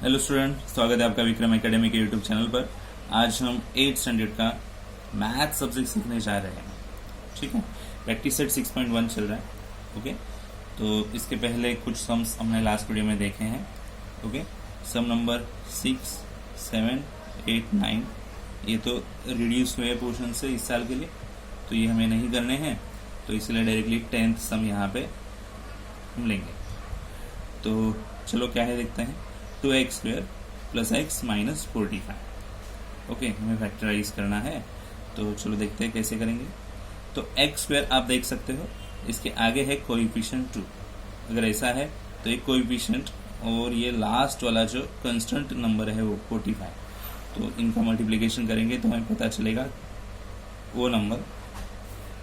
Hello student, स्वागत है आपका विक्रम एकेडमी के यूट्यूब चैनल पर। आज हम 8th स्टैंडर्ड का मैथ सब्जेक्ट सीखने जा रहे हैं। ठीक है, प्रैक्टिस सेट 6.1 चल रहा है। ओके, तो इसके पहले कुछ सम्स हमने लास्ट वीडियो में देखे हैं। ओके, सम नंबर 6, 7, 8, 9 ये तो रिड्यूस हुए पोर्शन से इस साल के लिए, तो ये हमें नहीं करने हैं, तो इसलिए डायरेक्टली 10th सम यहाँ पे हम लेंगे। तो चलो क्या है देखते हैं। 2x² plus x minus 45। Okay, हमें फैक्टराइज करना है, तो चलो देखते हैं कैसे करेंगे। तो x² आप देख सकते हो, इसके आगे है कोएफिशिएंट 2। अगर ऐसा है तो एक कोएफिशिएंट और ये लास्ट वाला जो कांस्टेंट नंबर है वो 45, तो इनका मल्टीप्लिकेशन करेंगे तो हमें पता चलेगा वो नंबर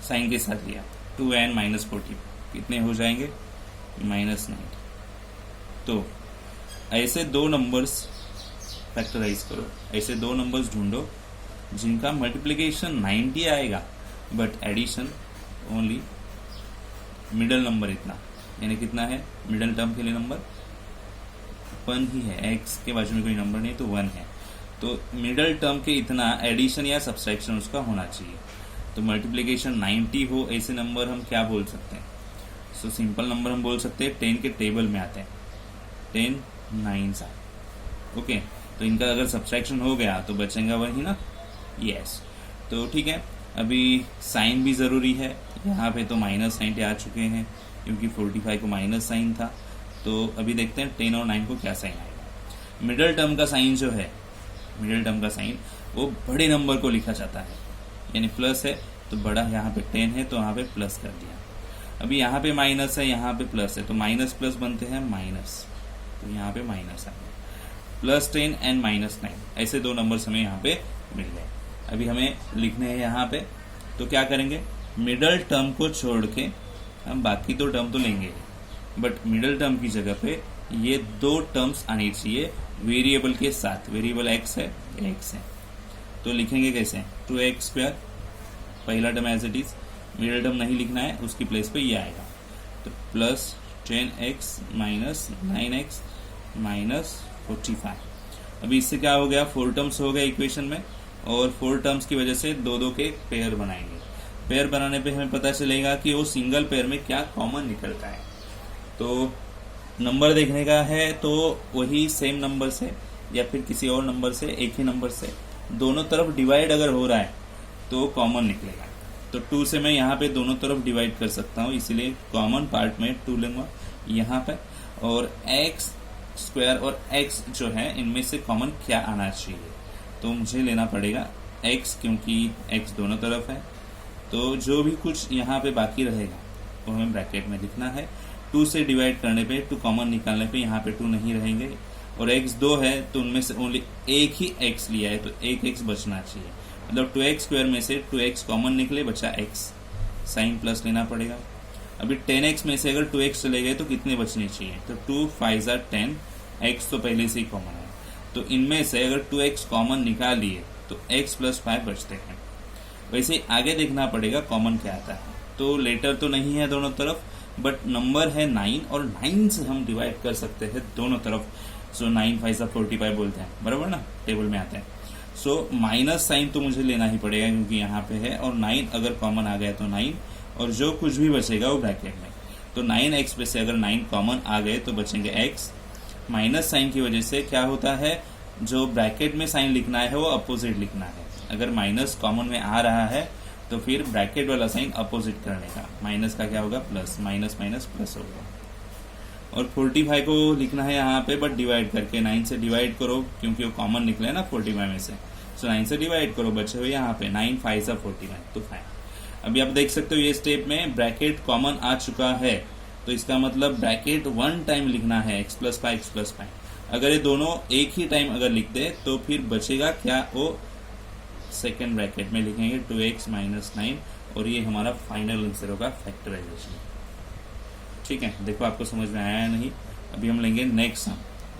साइन के साथ लिया। 2n माइनस 40 कितने हो जाएंगे? -9। तो ऐसे दो नंबर्स फैक्टराइज करो, ऐसे दो नंबर्स ढूंढो जिनका मल्टीप्लिकेशन 90 आएगा but addition only middle number इतना, यानी कितना है मिडल टर्म के लिए नंबर 1 ही है, x के बाजू में कोई नंबर नहीं तो 1 है। तो मिडल टर्म के इतना एडिशन या सब्सट्रैक्शन उसका होना चाहिए। तो मल्टीप्लिकेशन 90 हो ऐसे नंबर हम क्या बोल सकते हैं? सो सिंपल नंबर हम बोल सकते हैं 10 के टेबल में आते हैं, 10 9 ओके, तो इनका अगर सब्सट्रैक्शन हो गया तो बचेगा वही ना। यस, तो ठीक है। अभी साइन भी ज़रूरी है, यहाँ पे तो -90 आ चुके हैं क्योंकि 45 को माइनस साइन था। तो अभी देखते हैं 10 और 9 को क्या साइन आएगा। मिडल टर्म का साइन जो है, मिडल टर्म का साइन वो बड़े नंबर को लिखा जाता है, यानी प्लस है तो बड़ा, यहाँ पे 10 है तो यहाँ पे प्लस कर दिया। अभी यहाँ पे माइनस है, यहाँ पे प्लस है, तो माइनस प्लस बनते हैं माइनस, तो यहाँ पे माइनस आ गया। +10 एंड -9 ऐसे दो नंबर्स हमें यहाँ पे मिल गए। अभी हमें लिखने हैं यहाँ पे, तो क्या करेंगे? मिडल टर्म को छोड़ के हम बाकी तो टर्म तो लेंगे, बट मिडल टर्म की जगह पे ये दो टर्म्स आनी चाहिए वेरिएबल के साथ। वेरिएबल x है, x है, तो लिखेंगे कैसे? 2x² पहला term as it is, middle term नहीं लिखना है, उसकी प्लेस पे ये आएगा। तो plus 10x minus 9x minus 45। अभी इससे क्या हो गया? 4 टर्म्स हो गए इक्वेशन में, और 4 टर्म्स की वजह से दो दो के पेयर बनाएंगे। पेयर बनाने पे हमें पता चलेगा कि वो सिंगल पेयर में क्या कॉमन निकलता है। तो नंबर देखने का है तो वही सेम नंबर से या फिर किसी और नंबर से, एक ही नंबर से दोनों तरफ डिवाइड अगर हो रहा है तो कॉमन निकलेगा। तो 2 से मैं यहाँ पे दोनों तरफ डिवाइड कर सकता हूँ, इसीलिए कॉमन पार्ट में 2 लूंगा यहाँ पे, और x² और x जो है इनमें से कॉमन क्या आना चाहिए? तो मुझे लेना पड़ेगा x, क्योंकि x दोनों तरफ है। तो जो भी कुछ यहाँ पे बाकी रहेगा वो हमें ब्रैकेट में लिखना है। 2 से डिवाइड करने पे, 2 कॉमन निकालने पे यहाँ पे 2 नहीं रहेंगे, और x 2 है तो उनमें से ओनली एक ही x लिया है, तो एक x बचना चाहिए। मतलब 2x² में से 2x कॉमन निकले, बचा x, साइन प्लस लेना पड़ेगा। अभी 10x में से अगर 2x चले गए तो कितने बचने चाहिए? तो 2 5 are 10, x तो पहले से ही कॉमन है, तो इनमें से अगर 2x कॉमन निकाल लिए तो x + 5 बचते हैं। वैसे आगे देखना पड़ेगा कॉमन क्या आता है। तो लेटर तो नहीं है दोनों तरफ, बट नंबर है 9, और 9 से हम डिवाइड कर सकते हैं दोनों तरफ। सो 9 5 are 45 बोलते हैं, बराबर ना, टेबल में आते हैं। सो माइनस साइन तो मुझे लेना ही पड़ेगा क्योंकि यहाँ पे है, और 9 अगर कॉमन आ गया तो 9, और जो कुछ भी बचेगा वो ब्रैकेट में। तो 9x पे से अगर 9 कॉमन आ गए तो बचेंगे x। माइनस साइन की वजह से क्या होता है, जो ब्रैकेट में साइन लिखना है वो अपोजिट लिखना है। अगर माइनस कॉमन में आ रहा है तो फिर ब्रैकेट वाला साइन अपोजिट करने का, माइनस का क्या होगा? प्लस, माइनस माइनस प्लस होगा। और 45 को लिखना है यहाँ पे, बट डिवाइड करके 9 से डिवाइड करो, क्योंकि वो कॉमन निकले ना 45 में से। सो 9 से डिवाइड करो, बचे हुए यहाँ पे 9 5 are 45, तो 5। अभी आप देख सकते हो ये स्टेप में ब्रैकेट कॉमन आ चुका है, तो इसका मतलब ब्रैकेट 1 टाइम लिखना है, x + 5 x + 5। अगर ये दोनों एक ही टाइम अगर लिख दे तो फिर बचेगा क्या? वो सेकेंड ब्रैकेट में लिखेंगे 2x माइनस 9, और ये हमारा फाइनल आंसर होगा फैक्टराइजेशन। ठीक है, देखो आपको समझ में आया या नहीं। अभी हम लेंगे नेक्स्ट सम,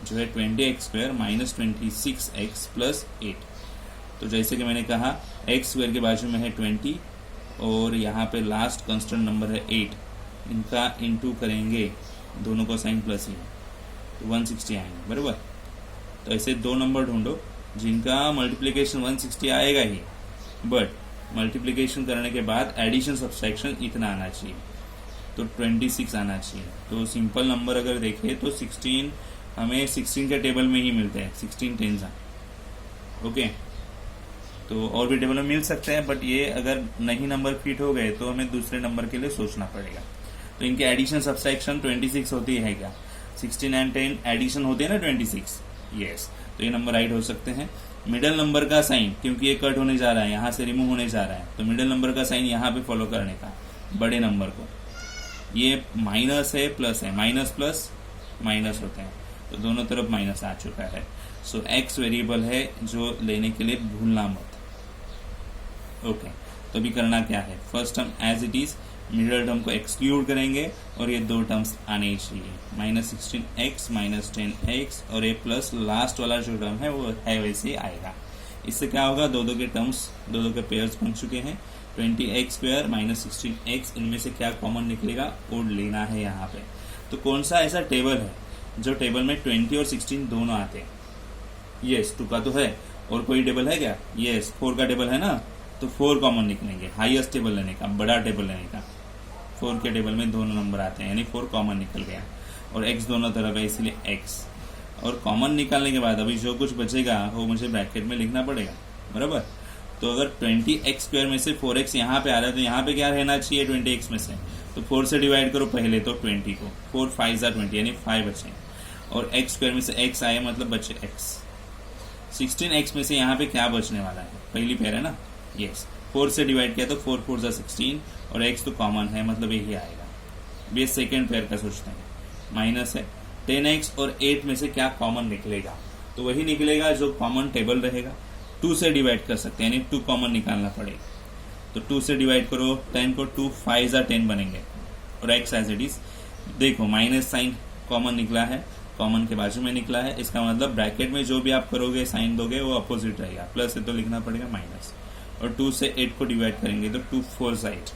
जो है 20x² माइनस 26x प्लस 8। तो जैसे कि मैंने कहा x² के बाजू में है 20, और यहाँ पे लास्ट कांस्टेंट नंबर है 8, इनका इनटू करेंगे, दोनों को साइन प्लस ही है, तो 160 आएंगे, बराबर। तो ऐसे दो नंबर ढूंढो जिनका मल्टीप्लिकेशन 160 आएगा ही, बट मल्टीप्लिकेशन करने के बाद एडिशन सब्सट्रैक्शन इतना आना चाहिए, तो 26 आना चाहिए। तो सिंपल नंबर अगर देखें तो 16 हमें 16 के टेबल में ही मिलते हैं, 16 टेंस। ओके, तो और भी टेबल में मिल सकते हैं, बट ये अगर नहीं नंबर फिट हो गए तो हमें दूसरे नंबर के लिए सोचना पड़ेगा। तो इनके एडिशन सब्सट्रैक्शन 26 होती है क्या? 16 एंड 10 एडिशन होती है ना 26। यस, तो ये नंबर राइट हो सकते हैं। मिडल नंबर का साइन, क्योंकि ये कट होने जा रहा है, यहाँ से रिमूव होने जा रहा है, तो मिडल नंबर का साइन यहाँ पे फॉलो करने का, बड़े नंबर को। ये माइनस है प्लस है, माइनस प्लस माइनस होते हैं, तो दोनों तरफ माइनस आ चुका है। सो एक्स वेरिएबल है जो लेने के लिए भूलना मत। ओके, तो अभी करना क्या है, first term as it is, middle term को एक्सक्लूड करेंगे और ये दो टर्म्स आने चाहिए, -16x -10x, और ये प्लस लास्ट वाला जो टर्म है वो है वैसे ही आएगा। इससे क्या होगा, दो दो के टर्म्स, दो दो के पेयर्स बन चुके हैं। 20x² -16x, इनमें से क्या कॉमन निकलेगा वो लेना है यहाँ पे। तो कौन सा ऐसा टेबल है जो टेबल में 20 और 16 दोनों आते हैं? यस, 2 का तो है, और कोई टेबल है क्या? यस, 4 का टेबल है ना, तो 4 कॉमन निकलेंगे। हाईएस्ट टेबल लेने का, बड़ा टेबल लेने का, 4 के टेबल में दोनों नंबर आते हैं, यानी 4 कॉमन निकल गया, और x दोनों तरफ है इसलिए x। और कॉमन निकालने के बाद अभी जो कुछ बचेगा वो मुझे ब्रैकेट में लिखना पड़ेगा, बराबर। तो अगर 20x² में से 4x यहाँ पे आ रहा है तो यहाँ पे क्या रहना चाहिए 20x में से, तो 4 से डिवाइड करो पहले तो 20 को, 4 5 20, यानी 5 बचे, और x² में से x आए मतलब बचे x। 16x में से यहाँ पे क्या बचने वाला है, पहली पेयर है ना, यस, 4 से डिवाइड किया तो 4 4 16, और x तो कॉमन है मतलब यही आएगा। ये सेकेंड पेयर का सोचते हैं, माइनस है 10x और 8 में से क्या कॉमन निकलेगा, तो वही निकलेगा जो कॉमन टेबल रहेगा। 2 से डिवाइड कर सकते हैं, यानी 2 कॉमन निकालना पड़ेगा, तो 2 से डिवाइड करो 10 को, 2 5 10 बनेंगे, और x एज इट इज। देखो माइनस साइन कॉमन निकला है, कॉमन के बाजू में निकला है, इसका मतलब ब्रैकेट में जो भी आप करोगे साइन दोगे वो अपोजिट रहेगा, प्लस है तो लिखना पड़ेगा माइनस, और 2 से 8 को डिवाइड करेंगे तो 2 4 8।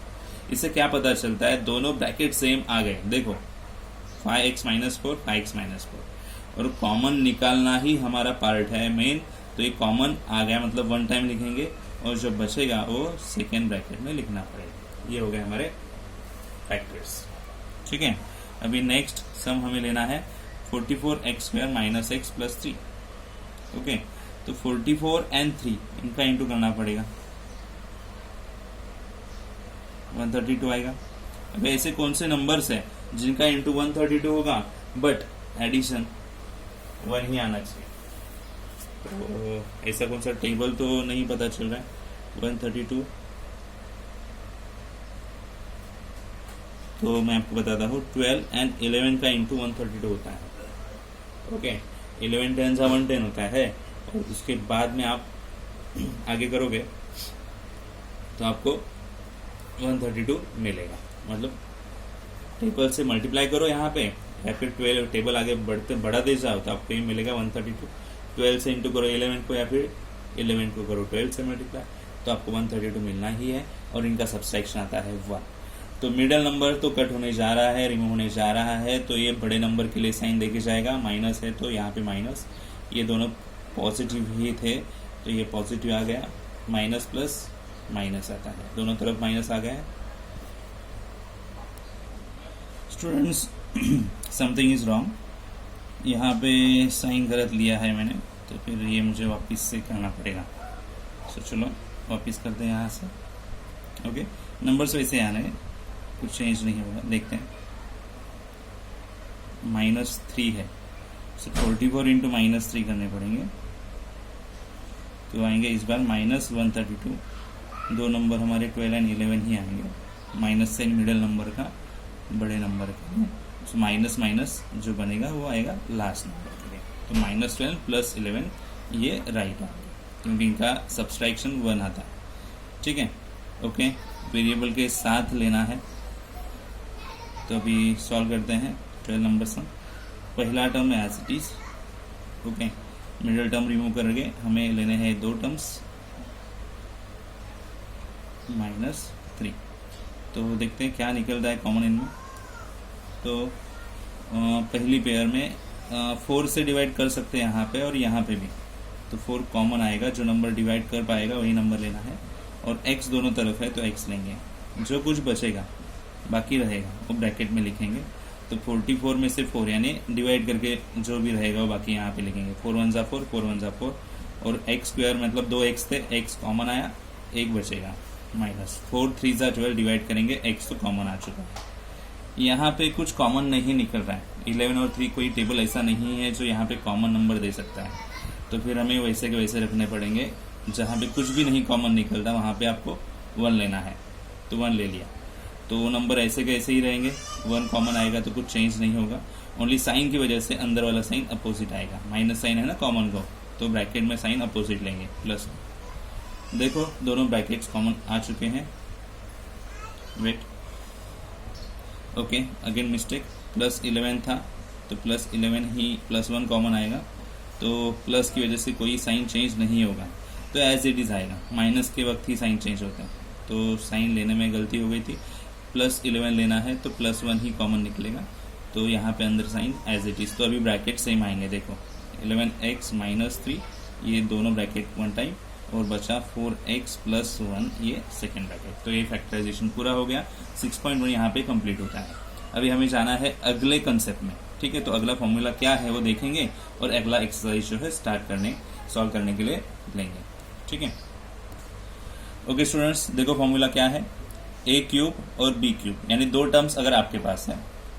इससे क्या पता चलता है, दोनों ब्रैकेट सेम आ गए। देखो 5x -4 5x -4, और कॉमन निकालना ही हमारा पार्ट है मेन, तो ये कॉमन आ गया मतलब 1 टाइम लिखेंगे, और जो बचेगा वो सेकेंड ब्रैकेट में लिखना पड़ेगा। ये हो गए हमारे फैक्टर्स, ठीक है। अभी नेक्स्ट सम हमें लेना है 44x² -x + 3। ओके, तो 44 एंड 3 इनका इंटू करना पड़ेगा, 132 आएगा। अब ऐसे कौन से नंबर्स है जिनका इंटू 132 होगा बट एडिशन 1 ही आना चाहिए, तो ऐसा कौन सा टेबल तो नहीं पता चल रहा है। 132, तो मैं आपको बताता हूँ 12 एंड 11 का इंटू 132 होता है। ओके, 11 10 110 होता है, और उसके बाद में आप आगे करोगे तो आपको 132 मिलेगा, मतलब टेबल से मल्टीप्लाई करो यहाँ पे, या फिर 12 टेबल आगे बढ़ाते जाओ तो आपको ये मिलेगा 132। 12 से इंटू करो 11 को, या फिर 11 को करो 12 से मल्टीप्लाई, तो आपको 132 मिलना ही है, और इनका सब्सट्रैक्शन आता है 1। तो मिडल नंबर तो कट होने जा रहा है, रिमूव होने जा रहा है, तो ये बड़े नंबर के लिए साइन देके जाएगा, माइनस है तो यहाँ पे माइनस, ये दोनों पॉजिटिव ही थे तो ये पॉजिटिव आ गया, माइनस प्लस माइनस आता है, दोनों तरफ माइनस आ गया। स्टूडेंट्स समथिंग इज रॉन्ग, यहाँ पे साइन गलत लिया है मैंने, तो फिर ये मुझे वापस से करना पड़ेगा। तो चलो वापस करते हैं यहाँ से। ओके, नंबर्स वैसे आने हैं, कुछ चेंज नहीं होगा, देखते हैं। -3 है, सो 44 इंटू -3 करने पड़ेंगे, तो आएंगे इस बार -132। दो नंबर हमारे 12 एंड 11 ही आएंगे, माइनस से मिडल नंबर का बड़े नंबर के लिए, तो माइनस माइनस जो बनेगा वो आएगा लास्ट नंबर के लिए, तो -12 + 11 ये राइट आएगा, क्योंकि इनका सब्सट्रैक्शन 1 आता है, ठीक है। ओके, वेरिएबल के साथ लेना है, तो अभी सॉल्व करते हैं 12 नंबर सम। पहला टर्म है as it is, okay, middle term remove करके हमें लेने हैं दो टर्म्स, -3। तो देखते हैं क्या निकलता है कॉमन इनमें। तो पहली पेयर में 4 से डिवाइड कर सकते हैं यहाँ पे और यहाँ पे भी, तो 4 कॉमन आएगा, जो नंबर डिवाइड कर पाएगा वही नंबर लेना है, और x दोनों तरफ है तो x लेंगे, जो कुछ बचेगा बाकी रहेगा वो ब्रैकेट में लिखेंगे। तो 44 में से 4 यानी डिवाइड करके जो भी रहेगा वो बाकी यहाँ पे लिखेंगे, 4 1 जा 4, 4 1 जा 4, और x स्क्वायर मतलब 2x थे, x कॉमन आया, 1 बचेगा, माइनस 4 3 जा 12 डिवाइड करेंगे, x तो कॉमन आ चुका है। यहाँ पे कुछ कॉमन नहीं निकल रहा है, 11 और 3 कोई टेबल ऐसा नहीं है जो यहाँ पे कॉमन नंबर दे सकता है, तो फिर हमें वैसे के वैसे रखने पड़ेंगे। जहाँ पे कुछ भी नहीं कॉमन निकल रहा वहाँ पे आपको 1 लेना है, तो 1 ले लिया, तो वो नंबर ऐसे के ऐसे ही रहेंगे, 1 कॉमन आएगा तो कुछ चेंज नहीं होगा, ओनली साइन की वजह से अंदर वाला साइन अपोजिट आएगा, माइनस साइन है ना कॉमन को, तो ब्रैकेट में साइन अपोजिट लेंगे, प्लस। देखो दोनों ब्रैकेट्स कॉमन आ चुके हैं, wait, okay again mistake, plus 11 था तो प्लस 11 ही, प्लस 1 कॉमन आएगा, तो प्लस की वजह से कोई साइन चेंज नहीं होगा, तो एज इट इज़ आएगा, माइनस के वक्त ही साइन चेंज होता है, तो साइन लेने में गलती हो गई थी, प्लस 11 लेना है तो प्लस 1 ही कॉमन निकलेगा, तो यहाँ पे अंदर साइन एज इट इज़। तो अभी ब्रैकेट सेम आएंगे, देखो 11x माइनस 3 ये दोनों ब्रैकेट वन टाइम, और बचा 4x प्लस 1 ये सेकेंड ब्रैकेट, तो ये फैक्टराइजेशन पूरा हो गया, 6.1 यहाँ पे कंप्लीट होता है। अभी हमें जाना है अगले कंसेप्ट में, ठीक है, तो अगला फॉर्मूला क्या है वो देखेंगे, और अगला एक्सरसाइज जो है सॉल्व करने के लिए लेंगे, ठीक है। ओके स्टूडेंट्स, देखो फॉर्मूला क्या है, a क्यूब और b क्यूब, यानी दो टर्म्स अगर आपके पास है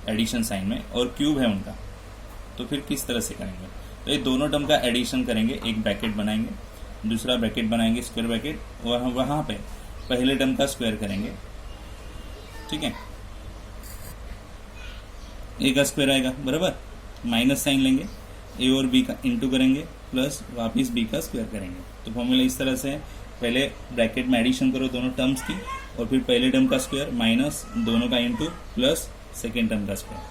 एडिशन साइन में और क्यूब है उनका, तो फिर किस तरह से करेंगे, तो ये दोनों टर्म का एडिशन करेंगे, एक ब्रैकेट बनाएंगे, दूसरा ब्रैकेट बनाएंगे स्क्वायर ब्रैकेट, और हम वहां पे पहले टर्म का स्क्वायर करेंगे, ठीक है, a का स्क्वायर आएगा बराबर, माइनस साइन लेंगे, a और b का इंटू करेंगे, प्लस वापिस b का स्क्वायर करेंगे। तो फॉर्मूला इस तरह से है, पहले ब्रैकेट में एडिशन करो दोनों टर्म्स की, और फिर पहले टर्म का स्क्वायर माइनस दोनों का इंटू प्लस सेकेंड टर्म का स्क्वायर,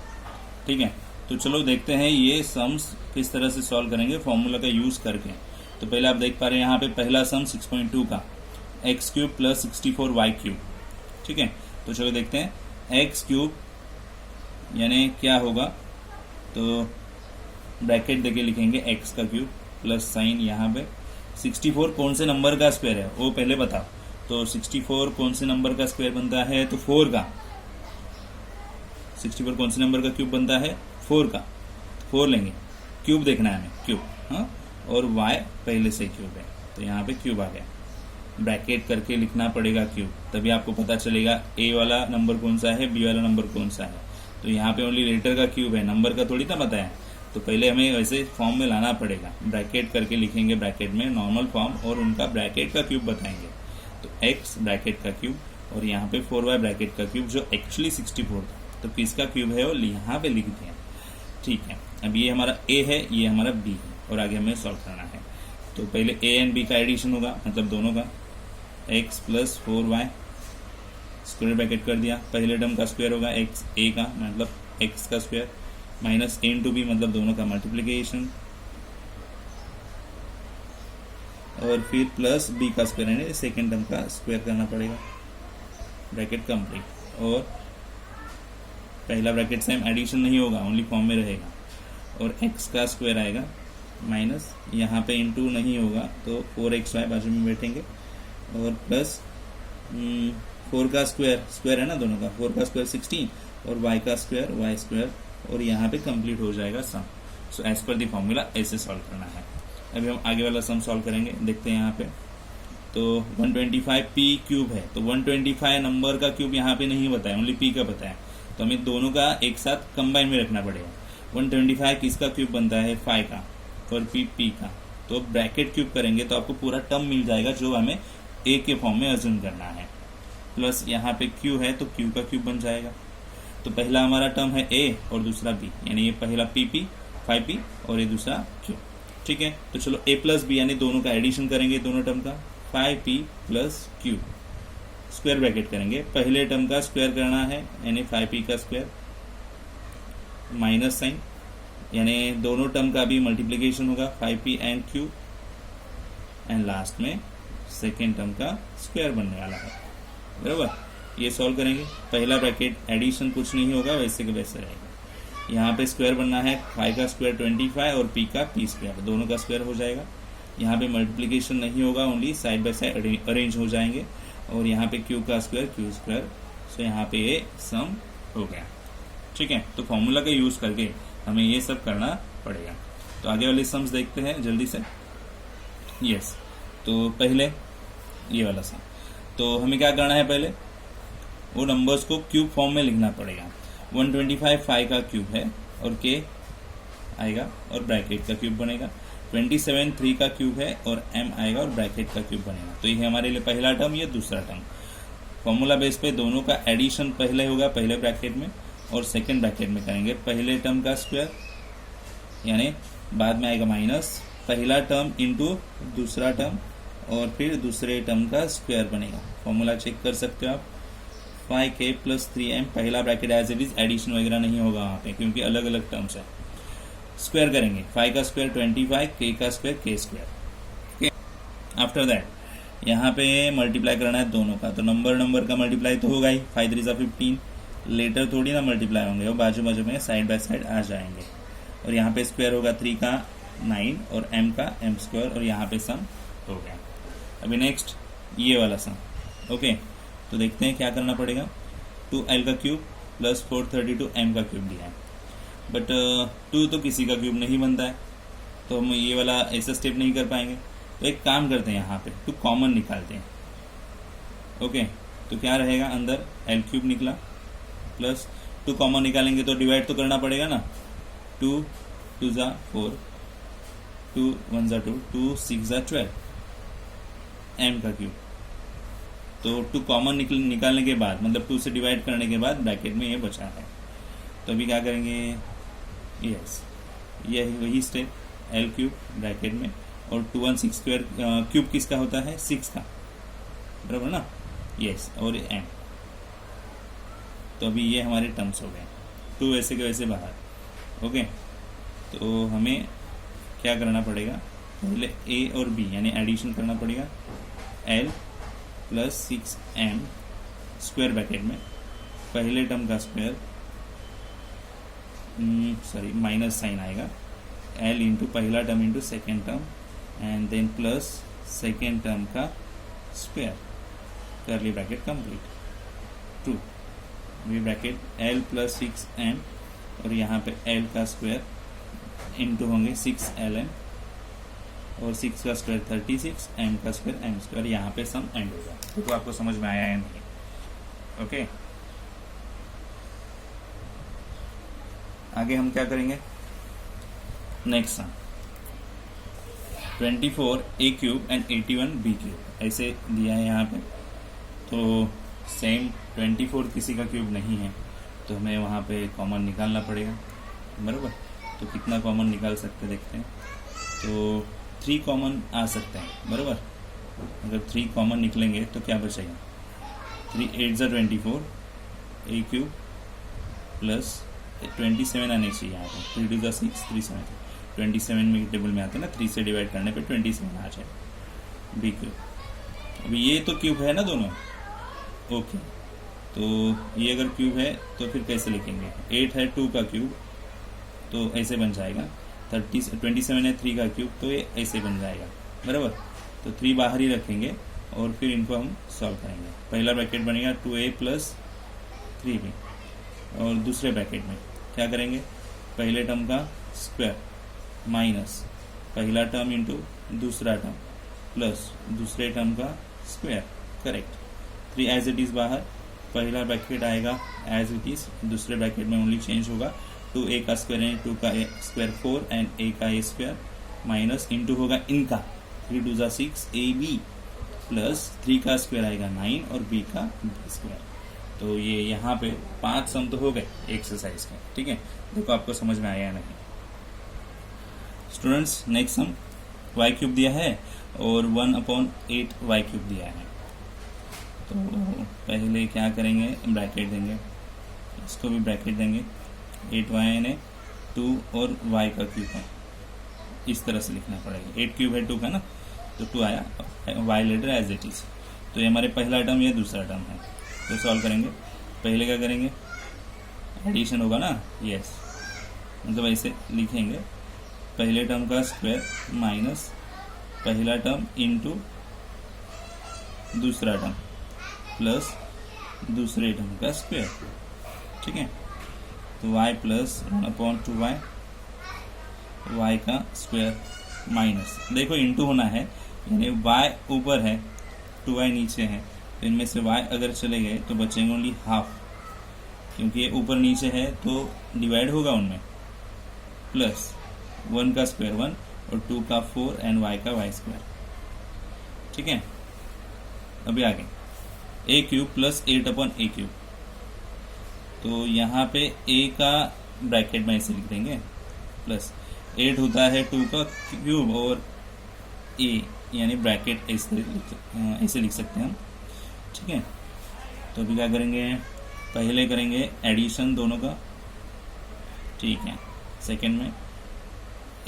ठीक है। तो चलो देखते हैं ये सम्स किस तरह से सॉल्व करेंगे फॉर्मूला का यूज करके। तो पहले आप देख पा रहे हैं यहाँ पे पहला सम 6.2 का X cube plus 64 Y cube, ठीक है। तो चलो देखते हैं, एक्स क्यूब यानी क्या होगा, तो ब्रैकेट देके लिखेंगे एक्स का क्यूब प्लस साइन यहाँ पे 64 कौन से नंबर का स्क्वायर है वो पहले बताओ, तो 64 कौन से नंबर का स्क्वायर बनता है, तो 4 का। 64 कौन से नंबर का क्यूब बनता है, 4 का, 4 लेंगे, क्यूब देखना है हमें, क्यूब, हाँ, और y पहले से क्यूब है, तो यहाँ पे क्यूब आ गया, ब्रैकेट करके लिखना पड़ेगा क्यूब, तभी आपको पता चलेगा a वाला नंबर कौन सा है, b वाला नंबर कौन सा है। तो यहाँ पे ओनली लेटर का क्यूब है, नंबर का थोड़ी ना पता है, तो पहले हमें वैसे फॉर्म में लाना पड़ेगा, ब्रैकेट करके लिखेंगे, ब्रैकेट में नॉर्मल फॉर्म और उनका ब्रैकेट का क्यूब बताएंगे, तो x ब्रैकेट का क्यूब और यहाँ पे 4y ब्रैकेट का क्यूब जो एक्चुअली 64 था, तो किसका क्यूब है वो यहाँ पे लिख दिया, ठीक है। अब ये हमारा a है, ये हमारा b है, और आगे हमें सॉल्व करना है। तो पहले a एंड b का एडिशन होगा, मतलब दोनों का, x plus 4y square bracket कर दिया, पहले टर्म का स्क्वायर होगा x a का, मतलब x का square, minus a into b मतलब दोनों का मल्टीप्लीकेशन, और फिर प्लस b का स्क्वायर, यानी सेकेंड टर्म का स्क्वायर करना पड़ेगा, ब्रैकेट कंप्लीट। और पहला ब्रैकेट सेम एडिशन नहीं होगा, ओनली फॉर्म में रहेगा, और x का स्क्वायर आएगा माइनस, यहाँ पे इंटू नहीं होगा तो 4xy बाजू में बैठेंगे, और प्लस 4 का स्क्वायर, स्क्वायर है ना दोनों का, 4 का स्क्वायर 16 और y का स्क्वायर y स्क्वायर, और यहाँ पे कंप्लीट हो जाएगा सम। So as per the formula ऐसे सॉल्व करना है। अभी हम आगे वाला सम सॉल्व करेंगे, देखते हैं यहाँ पे। तो 125 p क्यूब है, तो 125 नंबर का क्यूब यहाँ पे नहीं बताया, ओनली p का बताया, तो हमें दोनों का एक साथ कंबाइन में रखना पड़ेगा। 125 किसका क्यूब बनता है, 5 का, और p का, तो ब्रैकेट क्यूब करेंगे तो आपको पूरा टर्म मिल जाएगा जो हमें a के फॉर्म में अज्यूम करना है, प्लस यहाँ पे q है तो q का क्यूब बन जाएगा। तो पहला हमारा टर्म है a और दूसरा b, यानी ये पहला pp 5p और ये दूसरा q, ठीक है। तो चलो a प्लस b यानी दोनों का एडिशन करेंगे, दोनों टर्म का 5p plus q, square bracket करेंगे, पहले टर्म का स्क्वायर करना है यानी 5p का स्क्वायर, माइनस साइन यानी दोनों टर्म का भी मल्टीप्लीकेशन होगा, 5p and q, and last में सेकेंड टर्म का स्क्वायर बनने वाला है, बराबर। ये सॉल्व करेंगे, पहला ब्रैकेट एडिशन कुछ नहीं होगा, वैसे के वैसे रहेगा। यहाँ पे स्क्वायर बनना है, फाइव का स्क्वायर 25 और पी का पी स्क्वायर, दोनों का स्क्वायर हो जाएगा। यहाँ पे मल्टीप्लिकेशन नहीं होगा, only side by side arrange हो जाएंगे। और यहाँ पे क्यू का स्क्वायर क्यू स्क्वायर, सो यहाँ पे ये सम हो गया। ठीक है, तो फॉर्मूला का यूज करके हमें ये सब करना पड़ेगा। तो आगे वाले सम्स देखते हैं जल्दी से। यस, तो पहले ये वाला सम, तो हमें क्या करना है, पहले वो नंबर्स को क्यूब फॉर्म में लिखना पड़ेगा। 125 5 का क्यूब है और के आएगा और ब्रैकेट का क्यूब बनेगा। 27 3 का क्यूब है और m आएगा और ब्रैकेट का क्यूब बनेगा। तो ये हमारे लिए पहला टर्म, ये दूसरा टर्म। फॉर्मूला बेस पे दोनों का एडिशन पहले होगा पहले ब्रैकेट में, और सेकंड ब्रैकेट में करेंगे पहले टर्म का स्क्वायर, यानी बाद में आएगा माइनस पहला टर्म इंटू दूसरा टर्म, और फिर दूसरे टर्म का स्क्वायर बनेगा। फॉर्मूला चेक कर सकते हो आप। 5k + 3m, पहला bracket as it is, addition वगैरह नहीं होगा वहाँ पे क्योंकि अलग अलग टर्म्स है। स्क्वायर करेंगे, 5 का स्क्वायर 25, k का square k square. After that यहाँ पे मल्टीप्लाई करना है दोनों का, तो नंबर का मल्टीप्लाई तो होगा ही, 5 3 15, लेटर थोड़ी ना मल्टीप्लाई होंगे, वो बाजू बाजू में साइड बाय साइड आ जाएंगे। और यहाँ पे स्क्वायर होगा 3 का 9 और m का m स्क्वायर, और यहाँ पे सम हो गया। अभी नेक्स्ट ये वाला सम। ओके, तो देखते हैं क्या करना पड़ेगा। 2l का क्यूब + 432 m का क्यूब दिया है, बट 2 तो किसी का क्यूब नहीं बनता है, तो हम ये वाला ऐसा स्टेप नहीं कर पाएंगे। तो एक काम करते हैं, यहाँ पे 2 कॉमन निकालते हैं। ओके, तो क्या रहेगा, अंदर l क्यूब निकला प्लस 2 कॉमन निकालेंगे तो डिवाइड तो करना पड़ेगा ना। 2 2 ज़ा 4, 2 1 ज़ा 2, 2 6 ज़ा 12 m का क्यूब। तो 2 कॉमन निकालने के बाद, मतलब 2 से डिवाइड करने के बाद ब्रैकेट में ये बचा है। तो अभी क्या करेंगे, यस, यही वही स्टेप, l क्यूब ब्रैकेट में, और 216 स्क्वायर क्यूब किसका होता है, 6 का, बराबर ना। यस, और m। तो अभी ये हमारे टर्म्स हो गए, 2 वैसे के वैसे बाहर। ओके, तो हमें क्या करना पड़ेगा, पहले a और b यानी एडिशन करना पड़ेगा। l + 6m स्क्वायर ब्रैकेट में, पहले टर्म का स्क्वायर, सॉरी माइनस साइन आएगा, l इंटू पहला term into second term, and then plus second term का स्क्वायर, करली ब्रैकेट कंप्लीट। 2 ये ब्रैकेट l + 6m, और यहाँ पे l का स्क्वायर इंटू होंगे 6ln, और 6 का स्क्वायर 36, m का स्क्वायर m स्क्वायर। यहाँ पे सम एंड होगा। तो आपको समझ में आया है नहीं? ओके, आगे हम क्या करेंगे, next sum 24 a cube and 81 b cube ऐसे दिया है यहाँ पे। तो सेम 24 किसी का क्यूब नहीं है, तो हमें वहाँ पे कॉमन निकालना पड़ेगा, बराबर। तो कितना कॉमन निकाल सकते देखते हैं। तो 3 कॉमन आ सकते हैं, बराबर। अगर 3 कॉमन निकलेंगे तो क्या बचेगा, 3 8 ज़ा 24 a क्यूब प्लस 27 आने चाहिए यहाँ पे, 3 2 ज़ा 6 3 7, 27 में टेबल में आते हैं ना, 3 से डिवाइड करने पे 27 आ जाए, b क्यूब। अभी ये तो क्यूब है ना दोनों। ओके, तो ये अगर क्यूब है तो फिर कैसे लिखेंगे, 8 है 2 का क्यूब, तो ऐसे बन जाएगा। 27 है 3 का क्यूब, तो ये ऐसे बन जाएगा, बराबर। तो 3 बाहर ही रखेंगे और फिर इनको हम सॉल्व करेंगे। पहला ब्रैकेट बनेगा 2a + 3b, और दूसरे ब्रैकेट में क्या करेंगे, पहले टर्म का स्क्वायर माइनस पहला टर्म इंटू दूसरा टर्म प्लस दूसरे टर्म का square, correct. 3 as it is बाहर, पहला ब्रैकेट आएगा एज इट इज, दूसरे ब्रैकेट में ओनली चेंज होगा, 2a का स्क्वायर है 2 का स्क्वायर 4 एंड a का a स्क्वायर, माइनस इंटू होगा इनका 3 2 ज़ा 6 ab प्लस 3 का स्क्वायर आएगा 9 और b का b स्क्वायर। तो ये यहाँ पे 5 सम तो हो गए एक्सरसाइज के, ठीक है। देखो आपको समझ में आया नहीं students. Next sum y cube दिया है और 1/8 y क्यूब दिया है। तो पहले क्या करेंगे, ब्रैकेट देंगे, इसको भी ब्रैकेट देंगे, 8y यानी 2 और y का क्यूब है, इस तरह से लिखना पड़ेगा। 8 क्यूब है 2 का ना, तो 2 आया, y letter as it is. तो ये हमारे पहला टर्म, ये दूसरा टर्म है, तो सॉल्व करेंगे। पहले क्या करेंगे, एडिशन होगा ना, यस, मतलब ऐसे लिखेंगे, पहले टर्म का स्क्वायर माइनस पहला टर्म इंटू दूसरा टर्म प्लस दूसरे टर्म का स्क्वायर। ठीक है, तो y प्लस 1/2y, y का स्क्वायर माइनस, देखो इंटू होना है, यानी y ऊपर है 2y नीचे है, तो इनमें से y अगर चले गए तो बचेंगे ओनली हाफ, क्योंकि ये ऊपर नीचे है तो डिवाइड होगा उनमें, प्लस 1 का स्क्वायर 1 और 2 का 4 एंड y का y स्क्वायर। ठीक है, अभी आगे a cube plus 8/a cube, तो यहाँ पे a का ब्रैकेट में ऐसे लिख देंगे, प्लस 8 होता है 2 का क्यूब और a यानी ब्रैकेट ऐसे लिख सकते हैं हम। ठीक है, तो अभी क्या करेंगे, पहले करेंगे एडिशन दोनों का। ठीक है, सेकंड में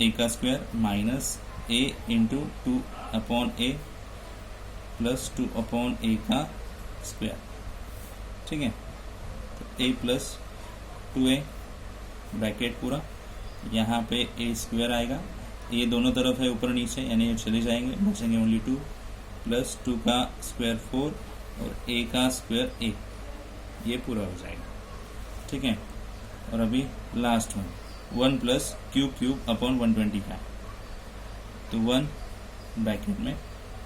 a का square minus a into 2/a plus 2/a का स्क्वायर। ठीक है, तो a प्लस 2a ब्रैकेट पूरा, यहाँ पे a स्क्वायर आएगा, ये दोनों तरफ है ऊपर नीचे यानी ये चले जाएंगे, बचेंगे ओनली 2 प्लस 2 का स्क्वायर 4 और a का स्क्वायर 1, ये पूरा हो जाएगा। ठीक है, और अभी last one 1 plus cube upon 125, तो 1 ब्रैकेट में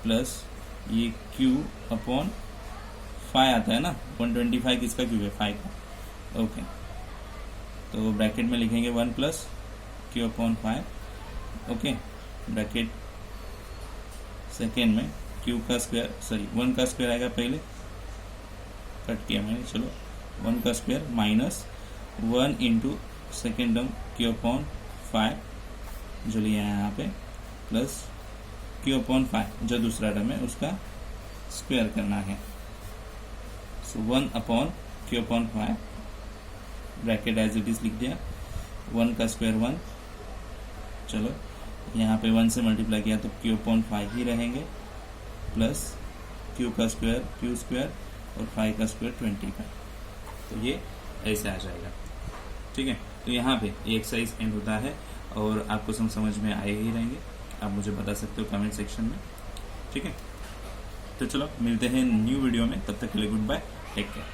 प्लस ये क्यूब अपॉन 5 आता है ना, 125 किसका क्यूब है 5 का। ओके, तो ब्रैकेट में लिखेंगे 1 plus cube upon 5। Okay, bracket second में क्यूब का स्क्वायर 1 का स्क्वायर आएगा, पहले कट किया मैंने, चलो 1 का square minus 1 into second term cube upon 5 जो लिया है यहाँ पे, प्लस क्यूब अपॉन 5 जो दूसरा टर्म है उसका स्क्वायर करना है, so 1 upon cube upon 5 bracket as it is लिख दिया, 1 का स्क्वायर 1, चलो यहाँ पे 1 से मल्टीप्लाई किया तो क्यूब अपॉन 5 ही रहेंगे, प्लस क्यूब का स्क्वायर क्यू स्क्वायर और 5 का स्क्वायर 25, तो ये ऐसे आ जाएगा। ठीक है, तो यहाँ पे ये एक्सरसाइज एंड होता है और आपको समझ में आए ही रहेंगे, आप मुझे बता सकते हो कमेंट सेक्शन में। ठीक है, तो चलो मिलते हैं न्यू वीडियो में, तब तक के लिए गुड बाय, टेक केयर।